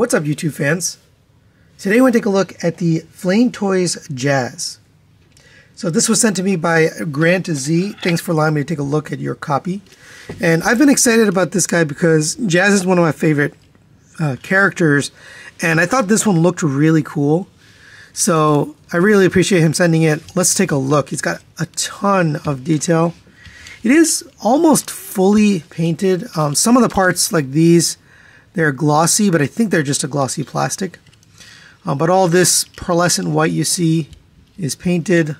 What's up, YouTube fans? Today we're going to take a look at the Flame Toys Jazz. So this was sent to me by Grant Z. Thanks for allowing me to take a look at your copy. And I've been excited about this guy because Jazz is one of my favorite characters, and I thought this one looked really cool. So I really appreciate him sending it. Let's take a look. He's got a ton of detail. It is almost fully painted. Some of the parts, like these, they're glossy, but I think they're just a glossy plastic. But all this pearlescent white you see is painted.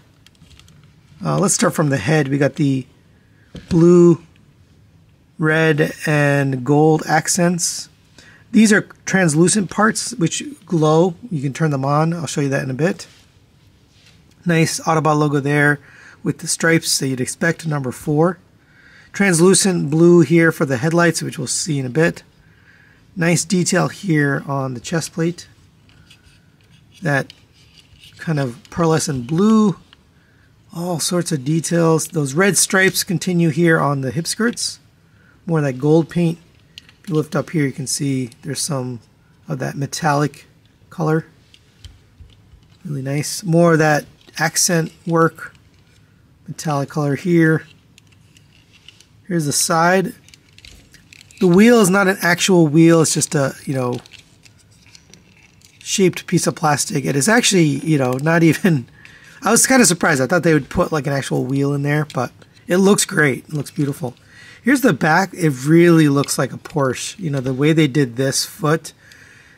Let's start from the head. We got the blue, red, and gold accents. These are translucent parts which glow. You can turn them on. I'll show you that in a bit. Nice Autobot logo there with the stripes that you'd expect, number 4. Translucent blue here for the headlights, which we'll see in a bit. Nice detail here on the chest plate. That kind of pearlescent blue. All sorts of details. Those red stripes continue here on the hip skirts. More of that gold paint. If you lift up here, you can see there's some of that metallic color. Really nice. More of that accent work. Metallic color here. Here's the side. The wheel is not an actual wheel. It's just a, shaped piece of plastic. It is actually, not even... I was kind of surprised. I thought they would put like an actual wheel in there, but it looks great. It looks beautiful. Here's the back. It really looks like a Porsche. The way they did this foot.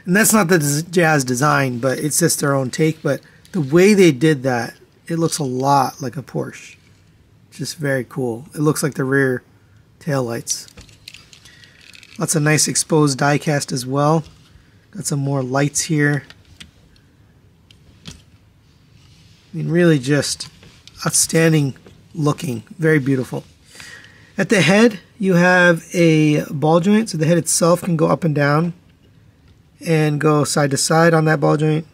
And that's not the Jazz design, but it's just their own take. But the way they did that, it looks a lot like a Porsche. Just very cool. It looks like the rear taillights. Lots of nice exposed die cast as well. Got some more lights here. I mean, really just outstanding looking. Very beautiful. At the head, you have a ball joint. So the head itself can go up and down and go side to side on that ball joint.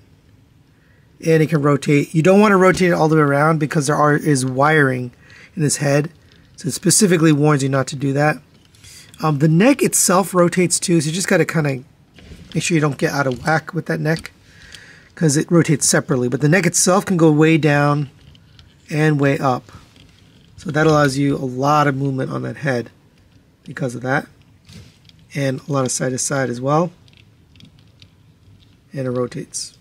And it can rotate. You don't want to rotate it all the way around because there is wiring in this head. So it specifically warns you not to do that. The neck itself rotates too, so you just got to kind of make sure you don't get out of whack with that neck because it rotates separately. But the neck itself can go way down and way up. So that allows you a lot of movement on that head because of that. And a lot of side to side as well. And it rotates.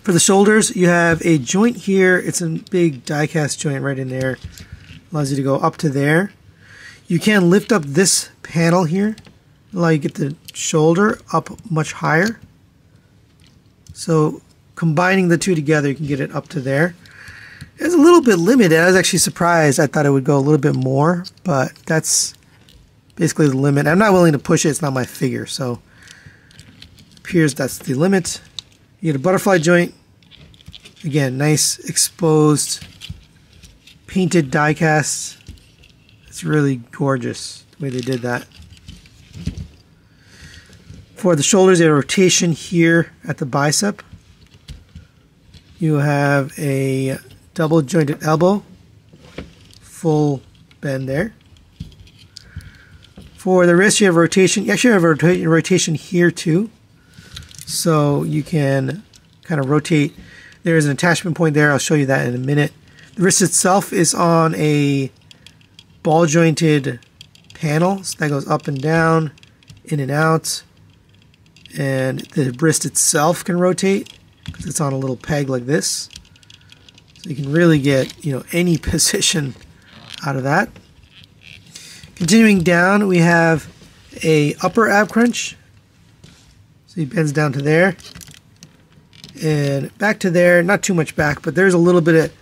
For the shoulders, you have a joint here. It's a big die cast joint right in there. Allows you to go up to there. You can lift up this panel here, allow you to get the shoulder up much higher. So combining the two together, you can get it up to there. It's a little bit limited. I was actually surprised. I thought it would go a little bit more, but that's basically the limit. I'm not willing to push it. It's not my figure, so it appears that's the limit. You get a butterfly joint. Again, nice exposed painted die cast. It's really gorgeous the way they did that. For the shoulders, you have a rotation here at the bicep. You have a double jointed elbow, full bend there. For the wrist, you have rotation. You actually have a rotation here too. So you can kind of rotate. There's an attachment point there. I'll show you that in a minute. The wrist itself is on a ball jointed panel, so that goes up and down, in and out, and the wrist itself can rotate because it's on a little peg like this, so you can really get any position out of that. Continuing down, we have a upper ab crunch, so he bends down to there and back to there. Not too much back, but there's a little bit of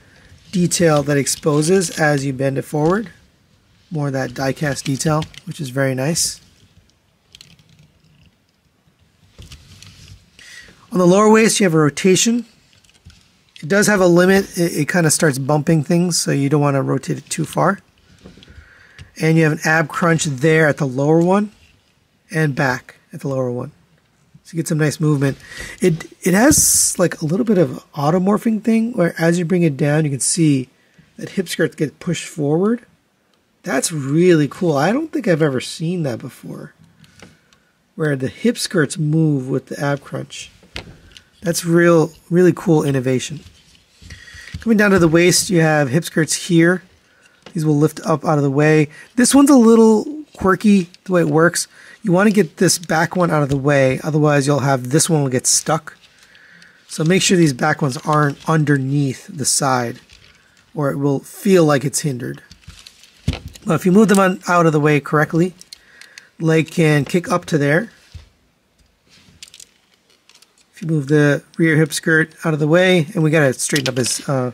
detail that exposes as you bend it forward. More of that die cast detail, which is very nice. On the lower waist, you have a rotation. It does have a limit. It kind of starts bumping things, so you don't want to rotate it too far. And you have an ab crunch there at the lower one and back at the lower one. So you get some nice movement. It has like a little bit of automorphing thing where as you bring it down, you can see that hip skirt get pushed forward. That's really cool. I don't think I've ever seen that before. where the hip skirts move with the ab crunch. That's really cool innovation. Coming down to the waist, you have hip skirts here. These will lift up out of the way. This one's a little quirky the way it works. You want to get this back one out of the way, otherwise you'll have this one will get stuck. So make sure these back ones aren't underneath the side, or it will feel like it's hindered. But if you move them out of the way correctly, leg can kick up to there. If you move the rear hip skirt out of the way, and we gotta straighten up his and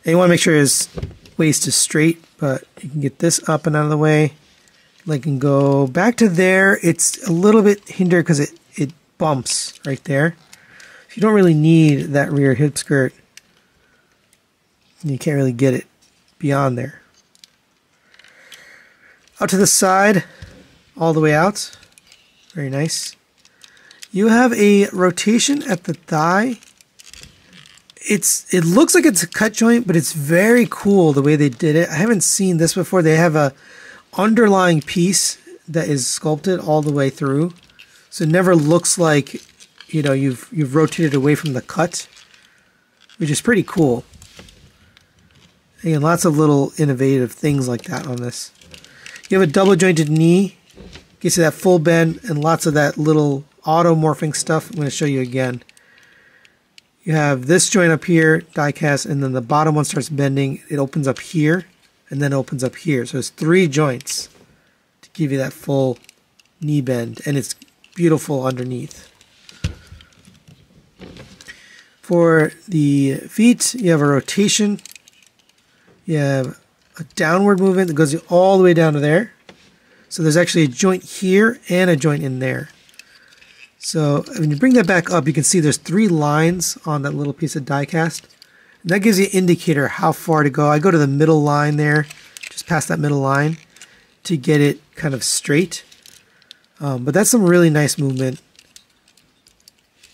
you want to make sure his waist is straight, but you can get this up and out of the way. Leg can go back to there. It's a little bit hindered because it bumps right there. If you don't really need that rear hip skirt, you can't really get it beyond there. Out to the side, all the way out. Very nice. You have a rotation at the thigh. It looks like it's a cut joint, but it's very cool the way they did it. I haven't seen this before. They have a underlying piece that is sculpted all the way through, so it never looks like, you know, you've rotated away from the cut, which is pretty cool. Again, lots of little innovative things like that on this. You have a double jointed knee, gets you that full bend, and lots of that little auto morphing stuff. I'm going to show you again. You have this joint up here, die cast, and then the bottom one starts bending. It opens up here, and then opens up here. So it's 3 joints to give you that full knee bend, and it's beautiful underneath. For the feet, you have a rotation. You have a downward movement that goes all the way down to there. So there's actually a joint here and a joint in there. So when you bring that back up, you can see there's 3 lines on that little piece of die cast. And that gives you an indicator how far to go. I go to the middle line there, just past that middle line, to get it kind of straight. But that's some really nice movement.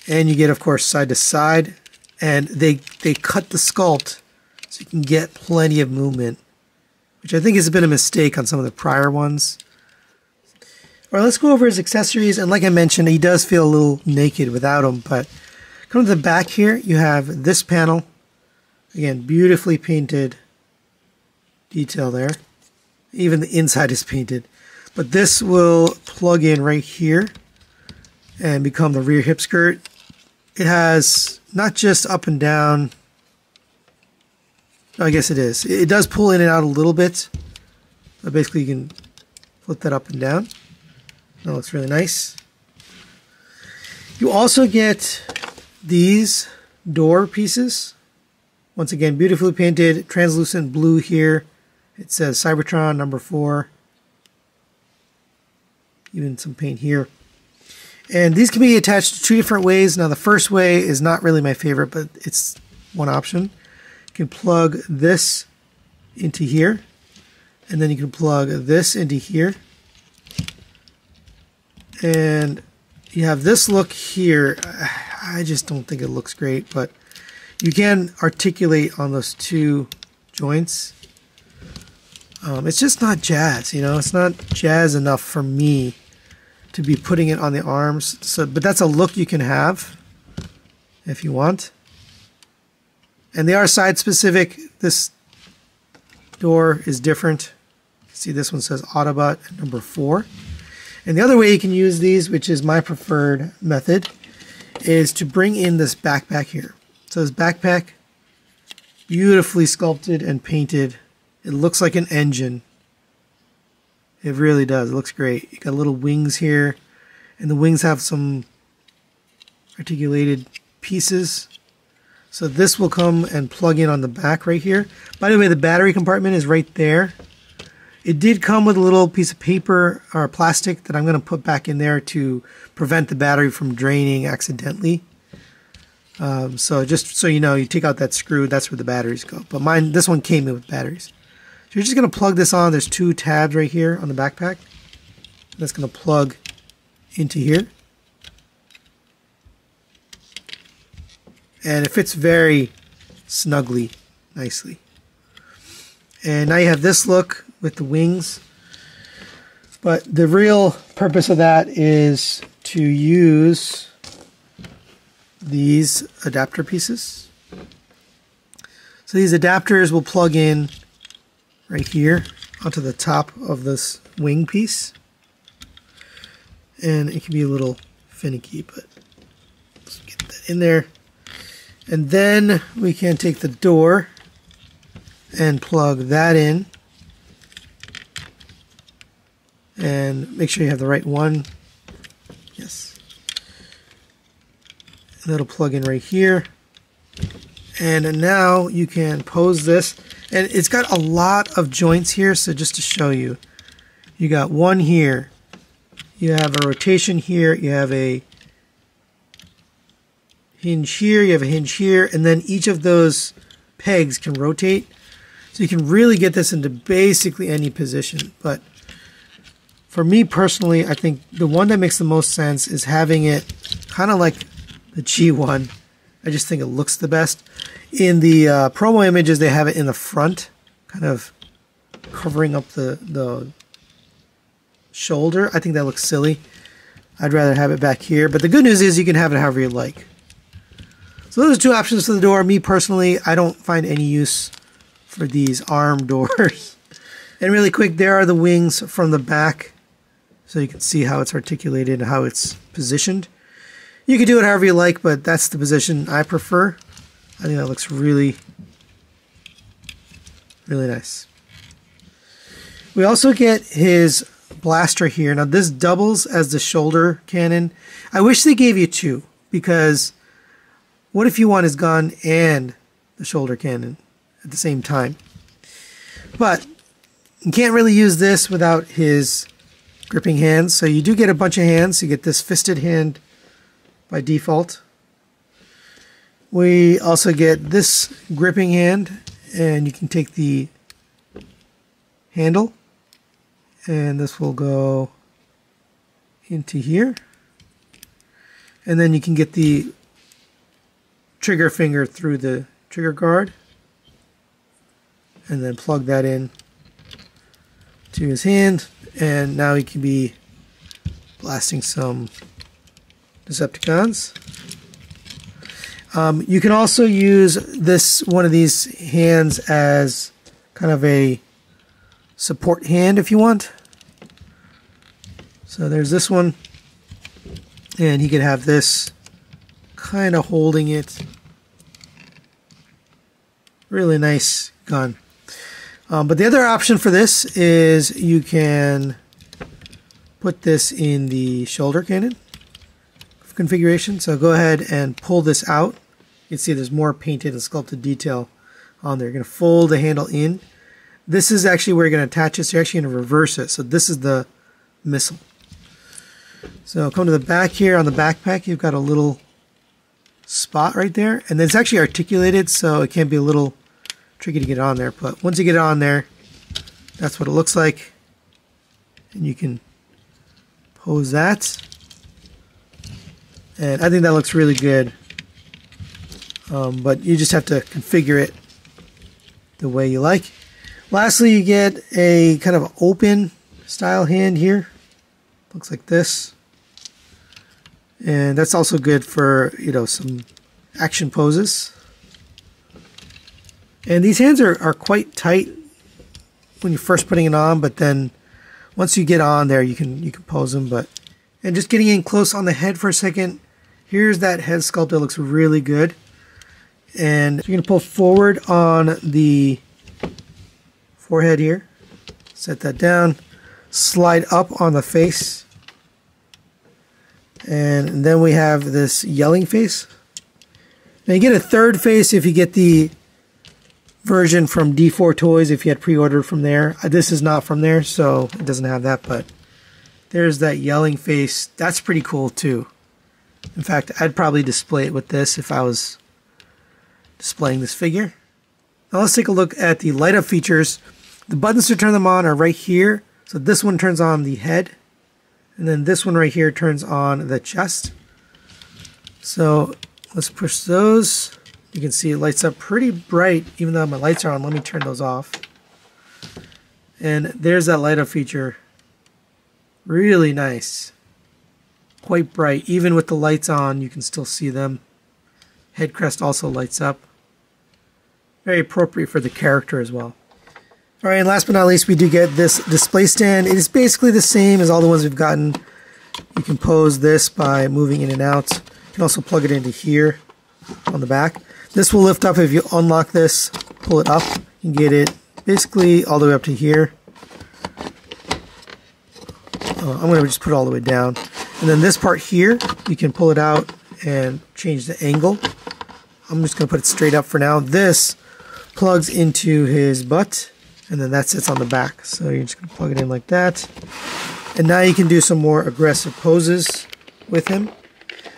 And you get, of course, side to side. And they cut the sculpt so you can get plenty of movement, which I think has been a mistake on some of the prior ones. All right, let's go over his accessories. And like I mentioned, he does feel a little naked without them. But come to the back here, you have this panel. Again, beautifully painted detail there. Even the inside is painted. But this will plug in right here and become the rear hip skirt. It has not just up and down. I guess it is. It does pull in and out a little bit. But basically you can flip that up and down. That looks really nice. You also get these door pieces. Once again, beautifully painted, translucent blue here. It says Cybertron number 4. Even some paint here. And these can be attached 2 different ways. Now the first way is not really my favorite, but it's one option. You can plug this into here. And then you can plug this into here. And you have this look here. I just don't think it looks great, but you can articulate on those 2 joints. It's just not jazz, you know. It's not jazz enough for me to be putting it on the arms. So, but that's a look you can have if you want. And they are side specific. This door is different. See, this one says Autobot number 4. And the other way you can use these, which is my preferred method, is to bring in this backpack here. So this backpack, beautifully sculpted and painted. It looks like an engine. It really does. It looks great. You got little wings here, and the wings have some articulated pieces. So this will come and plug in on the back right here. By the way, the battery compartment is right there. It did come with a little piece of paper or plastic that I'm going to put back in there to prevent the battery from draining accidentally. So just so you know, you take out that screw, that's where the batteries go. But this one came in with batteries. So you're just going to plug this on. There's 2 tabs right here on the backpack. That's going to plug into here. And it fits very snugly nicely. And now you have this look with the wings. But the real purpose of that is to use these adapter pieces. So these adapters will plug in right here onto the top of this wing piece. And it can be a little finicky, but let's get that in there. And then we can take the door and plug that in. And make sure you have the right one. Yes. And that'll plug in right here. And now you can pose this. And it's got a lot of joints here, so just to show you. You got one here. You have a rotation here. You have a hinge here. You have a hinge here. And then each of those pegs can rotate. So you can really get this into basically any position. But for me personally, I think the one that makes the most sense is having it kind of like the G one. I just think it looks the best. In the promo images, they have it in the front, kind of covering up the shoulder. I think that looks silly. I'd rather have it back here. But the good news is you can have it however you like. So those are two options for the door. Me personally, I don't find any use for these arm doors. And really quick, there are the wings from the back. So you can see how it's articulated and how it's positioned. You can do it however you like, but that's the position I prefer. I think that looks really, really nice. We also get his blaster here. Now this doubles as the shoulder cannon. I wish they gave you two, because what if you want his gun and the shoulder cannon at the same time? But you can't really use this without his gripping hands. So you do get a bunch of hands. You get this fisted hand by default. We also get this gripping hand, and you can take the handle, and this will go into here. And then you can get the trigger finger through the trigger guard, and then plug that in to his hand, and now he can be blasting some Decepticons. You can also use one of these hands as kind of a support hand if you want. So there's this one, and he could have this kind of holding it. Really nice gun. But the other option for this is you can put this in the shoulder cannon configuration. So go ahead and pull this out. You can see there's more painted and sculpted detail on there. You're going to fold the handle in. This is actually where you're going to attach it. So you're actually going to reverse it. So this is the missile. So come to the back here. On the backpack, you've got a little spot right there. And then it's actually articulated, so it can be a little tricky to get on there. But once you get it on there, that's what it looks like. And you can pose that. And I think that looks really good. But you just have to configure it the way you like. Lastly, you get a kind of open style hand here. Looks like this. And that's also good for, some action poses. And these hands are quite tight when you're first putting it on, but then once you get on there, you can pose them. And just getting in close on the head for a second, here's that head sculpt that looks really good. And you're going to pull forward on the forehead here. Set that down. Slide up on the face. And then we have this yelling face. Now you get a third face if you get the version from D4 Toys, if you had pre-ordered from there. This is not from there, so it doesn't have that, but there's that yelling face. That's pretty cool too. In fact, I'd probably display it with this if I was displaying this figure. Now let's take a look at the light up features. The buttons to turn them on are right here. So this one turns on the head, and then this one right here turns on the chest. So let's push those You can see it lights up pretty bright, even though my lights are on. Let me turn those off. And there's that light up feature. Really nice. Quite bright. Even with the lights on, you can still see them. Head crest also lights up. Very appropriate for the character as well. Alright, and last but not least, we do get this display stand. It is basically the same as all the ones we've gotten. You can pose this by moving in and out. You can also plug it into here on the back. This will lift up if you unlock this, pull it up. You can get it basically all the way up to here. I'm going to just put it all the way down. And then this part here, you can pull it out and change the angle. I'm just going to put it straight up for now. This plugs into his butt, and then that sits on the back. So you're just going to plug it in like that. And now you can do some more aggressive poses with him.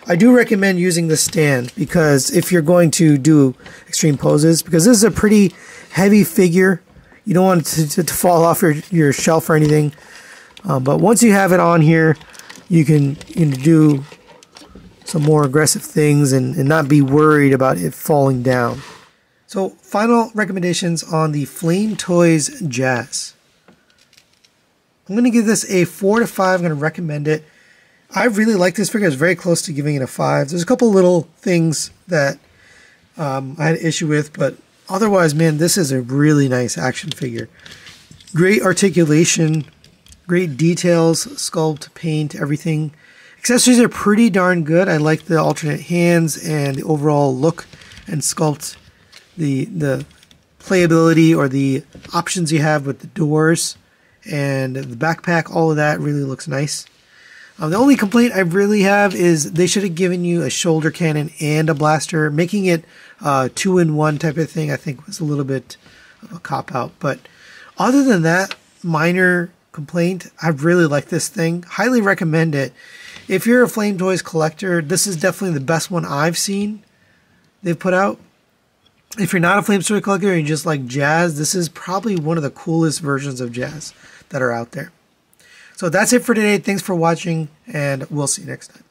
I do recommend using the stand because if you're going to do extreme poses, because this is a pretty heavy figure, you don't want it to fall off your shelf or anything. But once you have it on here, you can do some more aggressive things and not be worried about it falling down. So final recommendations on the Flame Toys Jazz. I'm going to give this a 4 to 5. I'm going to recommend it. I really like this figure. I was very close to giving it a 5. There's a couple little things that I had an issue with, but otherwise, man, this is a really nice action figure. Great articulation, great details, sculpt, paint, everything. Accessories are pretty darn good. I like the alternate hands and the overall look and sculpt, the playability or the options you have with the doors and the backpack. All of that really looks nice. The only complaint I really have is they should have given you a shoulder cannon and a blaster. Making it 2-in-1 type of thing I think was a little bit of a cop-out. But other than that minor complaint, I really like this thing. Highly recommend it. If you're a Flame Toys collector, this is definitely the best one I've seen they've put out. If you're not a Flame Toys collector and you just like Jazz, this is probably one of the coolest versions of Jazz that are out there. So that's it for today. Thanks for watching, and we'll see you next time.